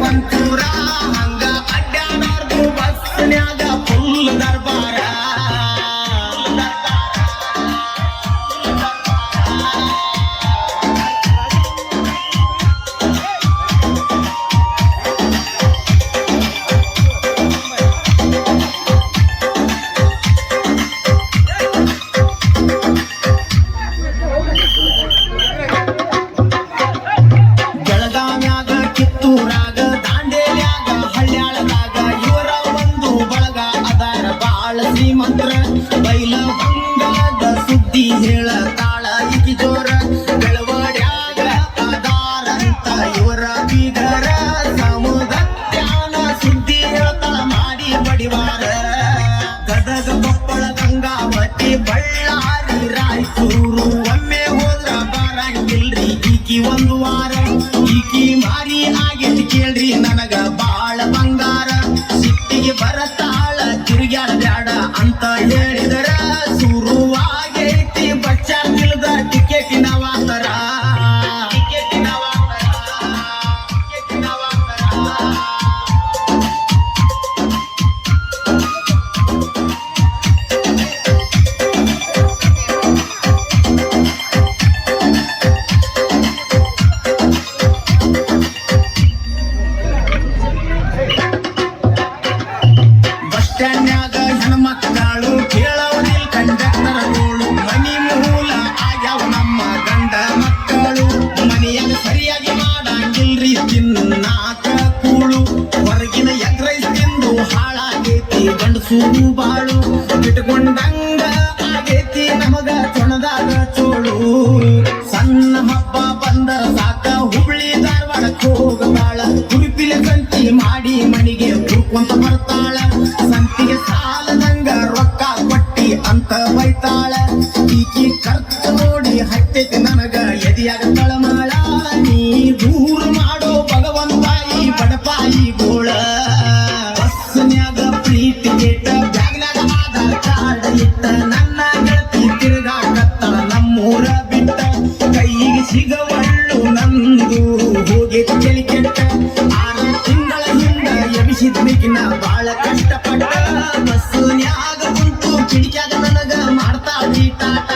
ಒಂಚೂರ ಹಂಗ ಅಡ್ಡಾಡೋರ್ದು ಬಸ್ನ್ಯಾಗ ಫುಲ್ ದರ್ಬಾರ ಕಿತ್ತೂರಾಗ ದಾಂಡೇಲ್ಯಾಗ ಹಳ್ಯಾಳದಾಗ ಇವರ ಒಂದು ಬಳಗ ಅದಾರ ಬಾಳ ಶ್ರೀಮಂತರ ಬೈಲ ಬಂಗಾದ ಸುದ್ದಿ ಹೇಳ ತಾಳ ಇಕಿ ಜೋರ ಬೆಳವಡ್ಯಾಗ ಅದಾರಂತ ಇವರ ಬೀಗರ ಸಮುದಾನ ಸುದ್ದಿ ಹೇಳ್ತಾಳ ಮಾಡಿ ಬಡಿವಾರ ಗದಗ ಕೊಪ್ಪಳ ಗಂಗಾವತಿ ಬಳ್ಳಾರಿ ರಾಯಚೂರು ಒಮ್ಮೆ ಹೋದ್ರ ಬರಂಗಿಲ್ರಿ ಈಕಿ ಒಂದು ವಾರ ಈಕಿ ಮಾರಿ ಆಗೈತಿ ಕೇಳ್ರಿ ನನಗ ಬಾಳ ಬಂಗಾರ ಸಿಟ್ಟಿಗೆ ಬರತಾಳ ತಿರುಗ್ಯಾಳ ಬ್ಯಾಡ ಅಂತ ಹೇಳಿದರ ಶುರುವಾಗೈತಿ ಬಚ್ಚ ನಿಲ್ದ ಟಿಕೆಟಿನ ವಾತರ ಸ್ಟ್ಯಾಂಡ್ನ್ಯಾಗ ಹೆಣ್ಮಕ್ಕಳು ಕೇಳೋದಿಲ್ ಕಂಡಕ್ಟರ್ಗಳು ಮನಿ ಮೂಲ ಆಗ್ಯಾವ ನಮ್ಮ ಗಂಡ ಮಕ್ಕಳು ಮನೆಯಾಗ ಸರಿಯಾಗಿ ಮಾಡಂಗಿಲ್ರಿ ತಿನ್ನಾಕ ಕೂಳು ಹೊರಗಿನ ಎಗ್ ರೈಸ್ ತಿಂದು ಹಾಳಾಗೈತಿ ಗಂಡಸು ಬಾಳು ಬಿಟ್ಕೊಂಡಂಗ ಆಗೈತಿ ನಮಗ ಚೊಣದಾಗ ಚೋಳು ಸಣ್ಣ ಹಬ್ಬ ಬಂದರ ಸಾಕ ಹುಬ್ಳಿ ಧಾರವಾಡಕ್ಕೆ ಹೋಗತಾಳ ಕುರಿಪಿಲೆ ಸಂತಿ ಮಾಡಿ ಮನಿಗೆ ಹುಡ್ಕೊಂತ ಬರ್ತಾಳ ಸಂತಿಗೆ ಸಾಲದಂಗ ರೊಕ್ಕ ಕೊಟ್ಟಿ ಅಂತ ಬೈತಾಳ ಈಕಿ ಖರ್ಚು ನೋಡಿ ಹತ್ತೈತಿ ನನಗ ಎದಿಯಾಗ ತಳಮಾಳ ನೀ ದೂರ ಮಾಡೋ ಭಗವಂತಾಯಿ ಬಡಪಾಯಿ ಗೋಳ ಬಸ್ನ್ಯಾಗ ಪ್ರೀತಿ ಗೆಟ್ಟ ಬ್ಯಾಗ್ನಾಗ ಆಧಾರ್ ಕಾರ್ಡ್ ಇಟ್ಟ ನನ್ನ ಗೆಳತಿ ತಿರುಗಾಡತ್ತಳ ನಮ್ಮೂರ ಬಿಟ್ಟ ಕೈಗೆ ಸಿಗವಳ್ಳು ನಂದು ಹೋಗಿತ್ತು ಚಳಿ ಕೆಟ್ಟ 6 ತಿಂಗಳ ಹಿಂದ ಎಬಿಸಿದ್ನಿಕಿನ ಬಾಳ ಕಷ್ಟಪಟ್ಟ ಬಸ್ನ್ಯಾಗ ಕುಂತು ಕಿಡಿಕ್ಯಾಗ ನನಗ ಮಾಡ್ತಾಳಿ ಟಾಟ